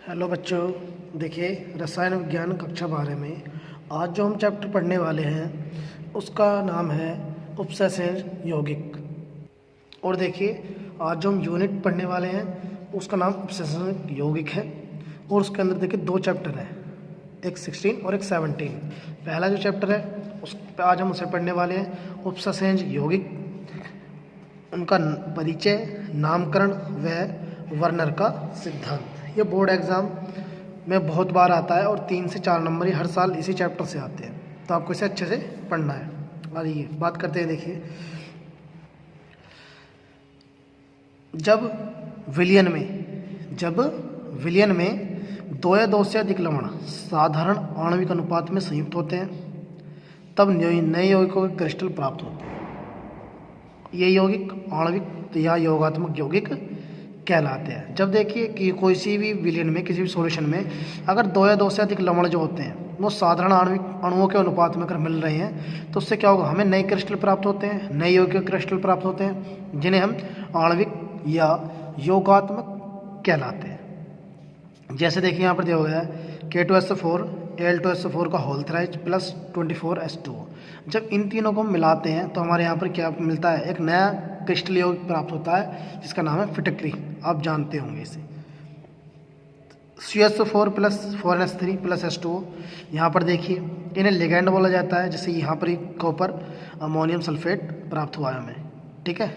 Hello बच्चों, देखिए रसायन विज्ञान कक्षा 12 में आज जो हम चैप्टर पढ़ने वाले हैं उसका नाम है उपसंहरण यौगिक। और देखिए आज जो हम यूनिट पढ़ने वाले हैं उसका नाम उपसंहरण यौगिक है। और उसके अंदर देखिए दो चैप्टर हैं, एक 16 और एक 17। पहला जो चैप्टर है उस पे आज हम उसे पढ़ने वाले हैं उपसंहरण यौगिक, उनका परिचय, नामकरण व वर्नर का सिद्धांत। ये बोर्ड एग्ज़ाम में बहुत बार आता है और 3 से 4 नंबर ही हर साल इसी चैप्टर से आते हैं, तो आपको इसे अच्छे से पढ़ना है। और ये बात करते हैं, देखिए जब विलयन में 2 या 2 से अधिक लवण साधारण आणविक अनुपात में संयुक्त होते हैं तब नए यौगिकों के क्रिस्टल प्राप्त होते हैं। ये यौगिक आणविक या योगात्मक यौगिक कहलाते हैं। जब देखिए कि कोई सी भी विलयन में, किसी भी सॉल्यूशन में अगर 2 या 2 से अधिक लवण जो होते हैं वो साधारण आणविक अणुओं के अनुपात में अगर मिल रहे हैं तो उससे क्या होगा, हमें नए क्रिस्टल प्राप्त होते हैं, नए यौगिक क्रिस्टल प्राप्त होते हैं जिन्हें हम आणविक या योगात्मक कहलाते हैं। जैसे देखिए यहाँ पर दिया हुआ है K2SO4 Al2SO4 का होल थ्राइज प्लस 24H2O। जब इन तीनों को मिलाते हैं तो हमारे यहाँ पर क्या मिलता है, एक नया क्रिस्टल यौगिक प्राप्त होता है जिसका नाम है फिटकरी। आप जानते होंगे इसे। CSO4 plus 4NH3 plus H2O। यहाँ पर देखिए इन्हें लिगैंड बोला जाता है, जैसे यहाँ पर कॉपर अमोनियम सल्फेट प्राप्त हुआ है हमें, ठीक है।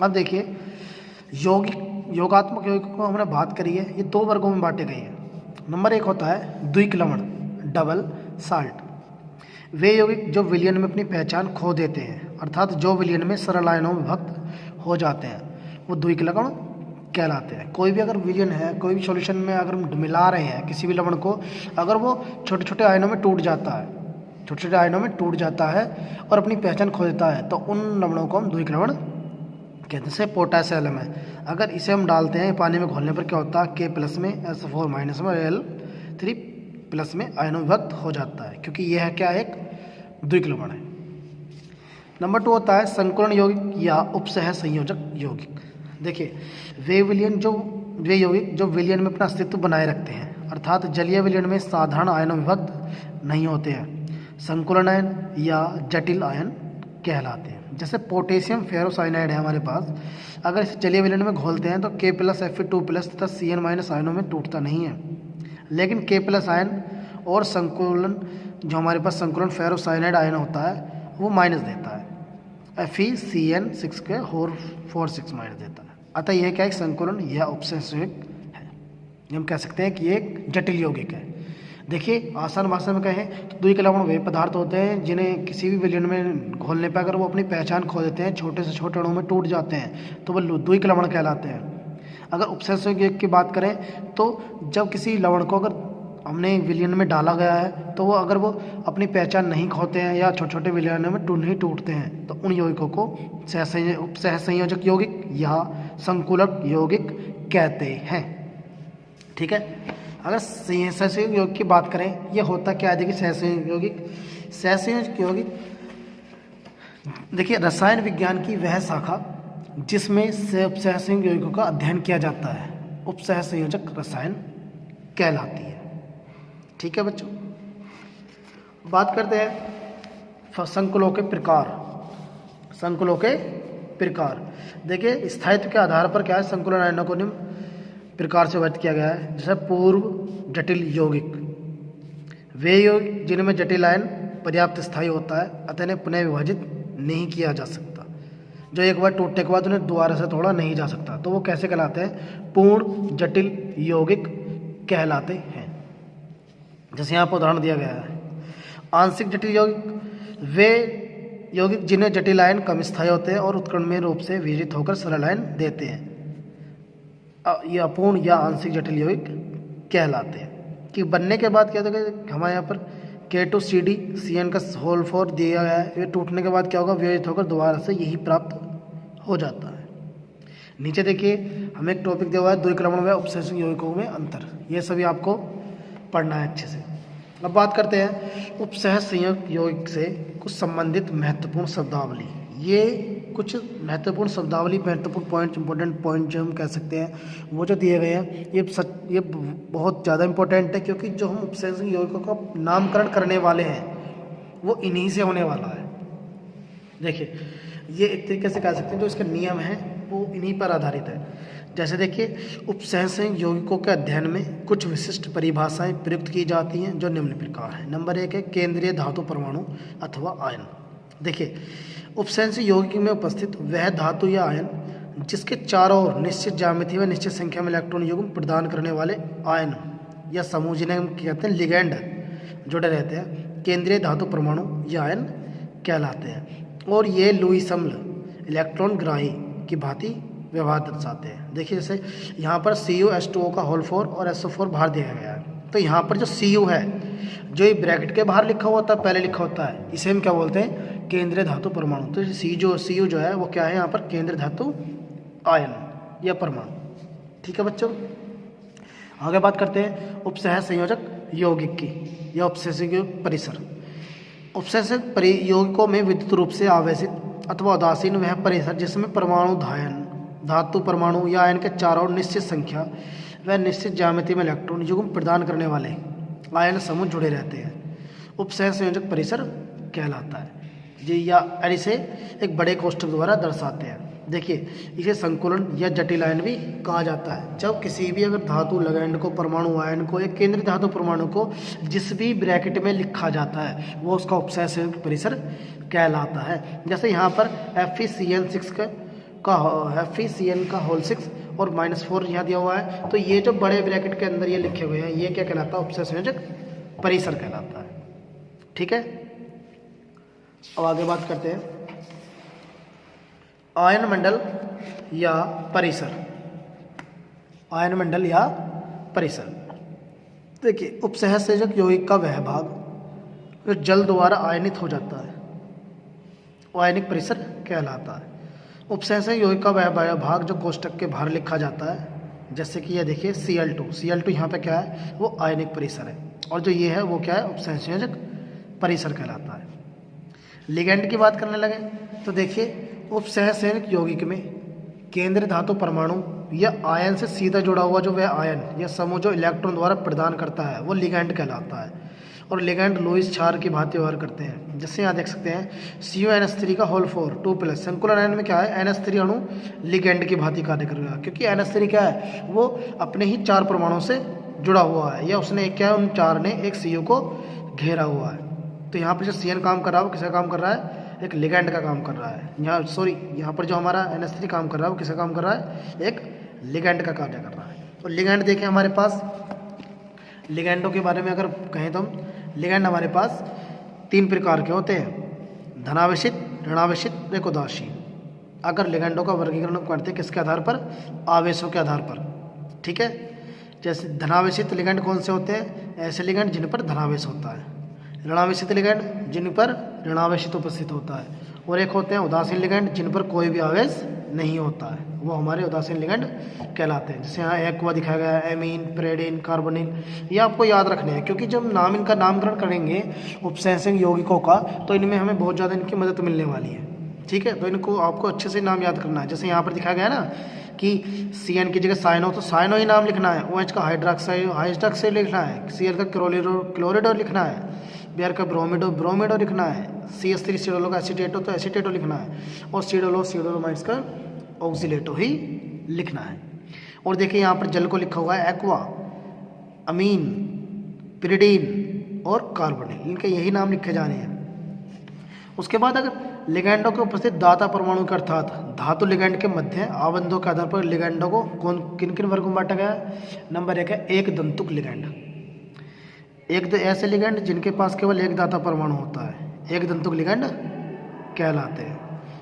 अब देखिए योगात्मक यौगिकों को हमने बात करी है, ये 2 वर्गों में बांटे गए हैं। नंबर 1 होता है द्विक लवण, डबल साल्ट। वे यौगिक जो विलयन में अपनी पहचान खो देते हैं, अर्थात जो विलयन में सरल आयनों में विभक्त हो जाते हैं, वो द्विक लवण कहलाते हैं। कोई भी अगर विलयन है, कोई भी सॉल्यूशन में अगर हम मिला रहे हैं किसी भी लवण को, अगर वो छोटे छोटे आयनों में टूट जाता है, छोटे छोटे आयनों में टूट जाता है और अपनी पहचान खो देता है, तो उन लवणों को हम द्विक लवण कहते हैं। जैसे पोटेशियम है, अगर इसे हम डालते हैं पानी में घोलने पर क्या होता है, K प्लस में SO4 माइनस में Al3 प्लस में आयनों विभक्त हो जाता है, क्योंकि यह क्या है, एक द्विक लवण है। नंबर 2 होता है संकुलन यौगिक या उपसह संयोजक यौगिक। देखिए वे यौगिक जो विलयन में अपना अस्तित्व बनाए रखते हैं, अर्थात जलीय विलयन में साधारण आयनों में विभक्त नहीं होते हैं, संकुलन आयन या जटिल आयन कहलाते हैं। जैसे पोटेशियम फेरोसाइनाइड है हमारे पास, अगर इसे जलीय विलयन में घोलते हैं तो K प्लस Fe2 प्लस तथा Cn माइनस आयनों में टूटता नहीं है, लेकिन K प्लस आयन और संकुलन जो हमारे पास संकुलन फेरोसाइनाइड आयन होता है वो माइनस देता है, FeCN6 के और 4 माइनस देता है। अतः यह क्या है, संकुलन या उपसंहरण है। हम कह सकते हैं कि ये एक जटिल यौगिक है। देखिए आसान भाषा में कहें तो द्विक लवण वे पदार्थ होते हैं जिन्हें किसी भी विलयन में घोलने पर अगर वो अपनी पहचान खो देते हैं, छोटे से छोटे अणुओं में टूट जाते हैं, तो वो द्विक लवण कहलाते हैं। अगर उपसंहरण यौगिक की बात करें तो जब किसी लवण को अगर हमने विलयन में डाला गया है तो वो अगर वो अपनी पहचान नहीं खोते हैं या छोटे छोटे विलयनों में नहीं टूटते हैं, तो उन यौगिकों को सहसंयोजक यौगिक या संकुलक यौगिक कहते हैं, ठीक है। अगर सहसंयोजक यौगिक की बात करें, ये होता क्या है, देखिए सहसंयोजक यौगिक देखिए रसायन विज्ञान की वह शाखा जिसमें सहसंयोजक यौगिकों का अध्ययन किया जाता है, उपसहसंयोजक रसायन कहलाती है, ठीक है बच्चों। बात करते हैं संकुलों के प्रकार। देखिए स्थायित्व के आधार पर क्या है, संकुलन आयनों को निम्न प्रकार से वर्णित किया गया है। जैसे पूर्व जटिल यौगिक, वे यौगिक जिनमें जटिल आयन पर्याप्त स्थायी होता है अतः इन्हें पुनः विभाजित नहीं किया जा सकता, जो एक बार टूटने के बाद उन्हें दोबारा से तोड़ा नहीं जा सकता, तो वो कैसे कहलाते हैं, पूर्ण जटिल यौगिक कहलाते हैं। जैसे यहाँ पर उदाहरण दिया गया है। आंशिक जटिल यौगिक, वे यौगिक जिन्हें जटिल आयन कम स्थायी होते हैं और उत्क्रमणीय रूप से विभाजित होकर सरल आयन देते हैं, ये अपूर्ण या आंशिक जटिल यौगिक कहलाते हैं। कि बनने के बाद क्या होगा, हमारे यहाँ पर K2CD Cn का होल 4 दिया गया है, ये टूटने के बाद क्या होगा, विभाजित होकर दोबारा से यही प्राप्त हो जाता है। नीचे देखिए हमें एक टॉपिक दिया हुआ है द्विक लवण व उपसंहरण यौगिकों में अंतर, ये सभी आपको पढ़ना है अच्छे से। अब बात करते हैं उपसह संयुक्त यौगिक से कुछ संबंधित महत्वपूर्ण शब्दावली। ये कुछ महत्वपूर्ण शब्दावली, महत्वपूर्ण पॉइंट, इंपॉर्टेंट पॉइंट जो हम कह सकते हैं वो जो दिए गए हैं, ये बहुत ज़्यादा इंपॉर्टेंट है, क्योंकि जो हम उपसंहर्षक यौगिकों का नामकरण करने वाले हैं वो इन्हीं से होने वाला है। देखिए, ये एक तरीके से कह सकते हैं जो इसके नियम हैं वो इन्हीं पर आधारित है। जैसे देखिए, उपसंहर्षक यौगिकों के अध्ययन में कुछ विशिष्ट परिभाषाएं प्रयुक्त की जाती हैं जो निम्न प्रकार है। नंबर 1 है केंद्रीय धातु परमाणु अथवा आयन। देखिए, उपसंहर्षक यौगिक में उपस्थित वह धातु या आयन जिसके चारों ओर निश्चित ज्यामिति व निश्चित संख्या में इलेक्ट्रॉन युग्म प्रदान करने वाले आयन या समूह, जिन्हें हम कहते हैं लिगैंड, जुड़े रहते हैं, केंद्रीय धातु परमाणु या आयन कहलाते हैं। और ये लुईस अम्ल इलेक्ट्रॉन ग्राही की भांति व्यवहार दर्शाते हैं। देखिए, जैसे यहाँ पर CuH2O का होल 4 और SO4 बाहर दिया गया है, तो यहाँ पर जो Cu है, जो ये ब्रैकेट के बाहर लिखा होता है, पहले लिखा होता है, इसे हम क्या बोलते हैं? केंद्रीय धातु परमाणु। तो Cu जो है वो क्या है यहाँ पर? केंद्रीय धातु आयन या परमाणु। ठीक है बच्चों, आगे बात करते हैं उपसहज संयोजक यौगिक की या उपसहज परिसर। उपसहज यौगिकों में विद्युत रूप से आवेशित अथवा उदासीन वह परिसर जिसमें परमाणु धातु परमाणु या आयन के चारों निश्चित संख्या व निश्चित ज्यामिति में इलेक्ट्रॉन युग्म प्रदान करने वाले आयन समूह जुड़े रहते हैं, उपसहज संयोजक परिसर कहलाता है जी। या इसे एक बड़े कोष्ठक द्वारा दर्शाते हैं। देखिए, इसे संकुलन या जटिल आयन भी कहा जाता है। जब किसी भी अगर धातु लिगैंड को, परमाणु आयन को, एक केंद्रीय धातु परमाणु को जिस भी ब्रैकेट में लिखा जाता है वो उसका उपसहज संयोजक परिसर कहलाता है। जैसे यहाँ पर FeCN का होल 6 और -4 यहाँ दिया हुआ है, तो ये जो बड़े ब्रैकेट के अंदर ये लिखे हुए हैं, ये क्या कहलाता है? उपसहज संयोजक परिसर कहलाता है। ठीक है, अब आगे बात करते हैं आयन मंडल या परिसर। आयन मंडल या परिसर, देखिए, उपसहज संयोजक यौगिक का वह भाग जो जल द्वारा आयनित हो जाता है आयनिक परिसर कहलाता है। उपसहज यौगिक का वह भाग जो कोष्ठक के बाहर लिखा जाता है, जैसे कि ये देखिए Cl2 यहाँ पे क्या है? वो आयनिक परिसर है, और जो ये है वो क्या है? उपसहज संयोजक परिसर कहलाता है। लिगैंड की बात करने लगे तो देखिए, उपसहज संयोजक यौगिक में केंद्रीय धातु परमाणु या आयन से सीधा जुड़ा हुआ जो वह आयन या समूह जो इलेक्ट्रॉन द्वारा प्रदान करता है वो लिगैंड कहलाता है। और लिगैंड लुईस क्षार की भांति व्यवहार करते हैं। जैसे यहाँ देख सकते हैं CuNH3 का होल 4 2+, संकुलन आयन में क्या है? NH3 अणु लिगैंड की भांति कार्य करेगा, क्योंकि NH3 क्या है? वो अपने ही 4 परमाणुओं से जुड़ा हुआ है, या उसने एक क्या है? उन 4 ने एक Cu को घेरा हुआ है। तो यहाँ पर जो CN काम कर रहा है वो किसका काम कर रहा है? एक लिगैंड का काम कर रहा है। यहाँ पर जो हमारा NH3 काम कर रहा है वो किसका काम कर रहा है? एक लिगैंड का कार्य कर रहा है। तो लिगैंड देखें, हमारे पास लिगैंडों के बारे में अगर कहें तो हम लिगैंड हमारे पास 3 प्रकार के होते हैं, धनावेशित, ऋणावेशित, एक उदासीन। अगर लिगैंडों का वर्गीकरण करते हैं किसके आधार पर? आवेशों के आधार पर। ठीक है, जैसे धनावेशित लिगैंड कौन से होते हैं? ऐसे लिगैंड जिन पर धनावेश होता है। ऋणावेशित लिगैंड जिन पर ऋणावेशित उपस्थित होता है। और एक होते हैं उदासीन लिगैंड जिन पर कोई भी आवेश नहीं होता है, वो हमारे उदासीन लिगैंड कहलाते हैं। जैसे यहाँ एक्वा दिखाया गया है, एमीन, पेरिडीन, कार्बोनिल, ये आपको याद रखने हैं, क्योंकि जब इनका नामकरण करेंगे उपसंहर्षक यौगिकों का तो इनमें हमें बहुत ज़्यादा इनकी मदद मिलने वाली है। ठीक है, तो इनको आपको अच्छे से नाम याद करना है। जैसे यहाँ पर दिखाया गया है ना कि CN की जगह साइनो, तो साइनो ही नाम लिखना है। OH का हाइड्रोक्साइड लिखना है, Cl का क्लोरिडो लिखना है, Br का ब्रोमिडो लिखना है, CH3 सिडोलो का एसीटेटो लिखना है, और सिडोलोमाइड्स का ऑक्सीलेटो ही लिखना है। और देखिए यहाँ पर जल को लिखा हुआ है एक्वा, अमीन, पिरिडीन और कार्बोनिल, इनके यही नाम लिखे जाने हैं। उसके बाद अगर लिगैंडों के उपस्थित दाता परमाणु के अर्थात धातु लिगैंड के मध्य आबंधों के आधार पर लिगैंडों को किन किन वर्गों में बांटा गया है? नंबर 1 है एक दंतुक लिगैंड, ऐसे लिगैंड जिनके पास केवल एक दाता परमाणु होता है, एक दंतुक लिगैंड कहलाते हैं।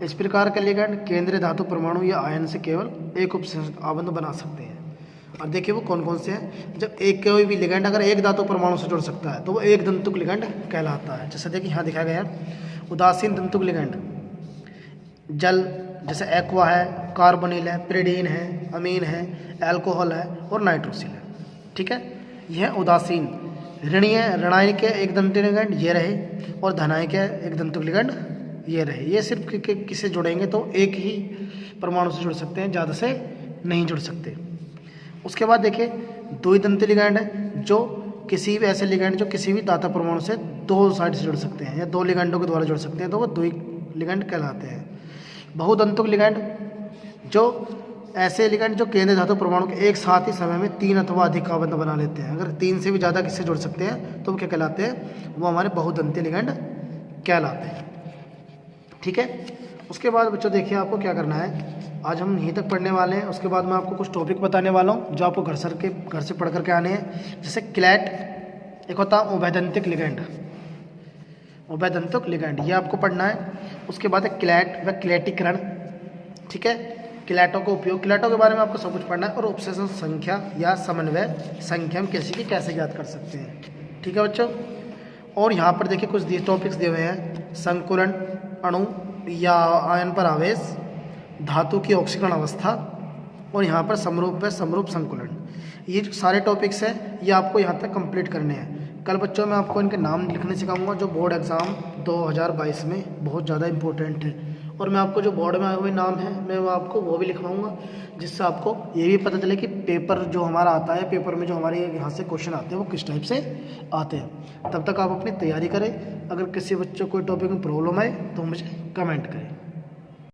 इस प्रकार के लिगैंड केंद्रीय धातु परमाणु या आयन से केवल एक उपसंहर्षक आबंध बना सकते हैं। और देखिए वो कौन कौन से हैं। जब कोई भी लिगैंड अगर एक धातु परमाणु से जुड़ सकता है तो वो एक दंतुक लिगैंड कहलाता है। जैसे देखिए यहाँ दिखाया गया है उदासीन दंतुक लिगैंड, जल जैसे एक्वा है, कार्बोनिल है, पिरिडीन है, अमीन है, एल्कोहल है और नाइट्रोसिल है। ठीक है, यह उदासीन। ऋणायनिक के एक दंतुक लिगैंड ये रहे, और धनायनिक के एक दंतुक लिगैंड ये रहे। ये सिर्फ किससे जुड़ेंगे तो एक ही परमाणु से जुड़ सकते हैं, ज़्यादा से नहीं जुड़ सकते। उसके बाद देखिए द्विदंती लिगैंड है, जो किसी भी ऐसे लिगैंड जो किसी भी दाता परमाणु से दो साइड से जुड़ सकते हैं या दो लिगैंडों के द्वारा जुड़ सकते हैं, तो वो द्वि लिगैंड कहलाते हैं। बहुतंतुक लिगैंड, जो ऐसे लिगैंड जो केंद्रीय धातु परमाणु के एक साथ ही समय में 3 अथवा अधिक आबंध बना लेते हैं। अगर 3 से भी ज़्यादा किससे जुड़ सकते हैं तो वो क्या कहलाते हैं, वो हमारे बहुदंतीय लिगैंड कहलाते हैं। ठीक है। उसके बाद बच्चों देखिए आपको क्या करना है, आज हम यहीं तक पढ़ने वाले हैं। उसके बाद मैं आपको कुछ टॉपिक बताने वाला हूँ जो आपको घर से पढ़ करके आने हैं। जैसे क्लैट, एक होता है उभयदंतिक लिगैंड, उभयदंतिक लिगैंड ये आपको पढ़ना है। उसके बाद है क्लैट व क्लैटीकरण। ठीक है, क्लैटों का उपयोग, क्लैटों के बारे में आपको सब कुछ पढ़ना है। और उपसेशन संख्या या समन्वय संख्या हम कैसे ज्ञात कर सकते हैं। ठीक है बच्चों। और यहाँ पर देखिए कुछ टॉपिक्स दिए हुए हैं, संकुलन, अणु या आयन पर आवेश, धातु की ऑक्सीकरण अवस्था, और यहाँ पर समरूप व समरूप संकुलन। ये जो सारे टॉपिक्स हैं ये आपको यहाँ तक कंप्लीट करने हैं। कल बच्चों मैं आपको इनके नाम लिखने सिखाऊंगा जो बोर्ड एग्ज़ाम 2022 में बहुत ज़्यादा इंपॉर्टेंट है। और मैं आपको जो बोर्ड में आए हुए नाम हैं मैं वो आपको वो भी लिखवाऊंगा, जिससे आपको ये भी पता चले कि पेपर जो हमारा आता है, पेपर में जो हमारे यहाँ से क्वेश्चन आते हैं वो किस टाइप से आते हैं। तब तक आप अपनी तैयारी करें। अगर किसी बच्चों को टॉपिक में प्रॉब्लम आए तो मुझे कमेंट करें।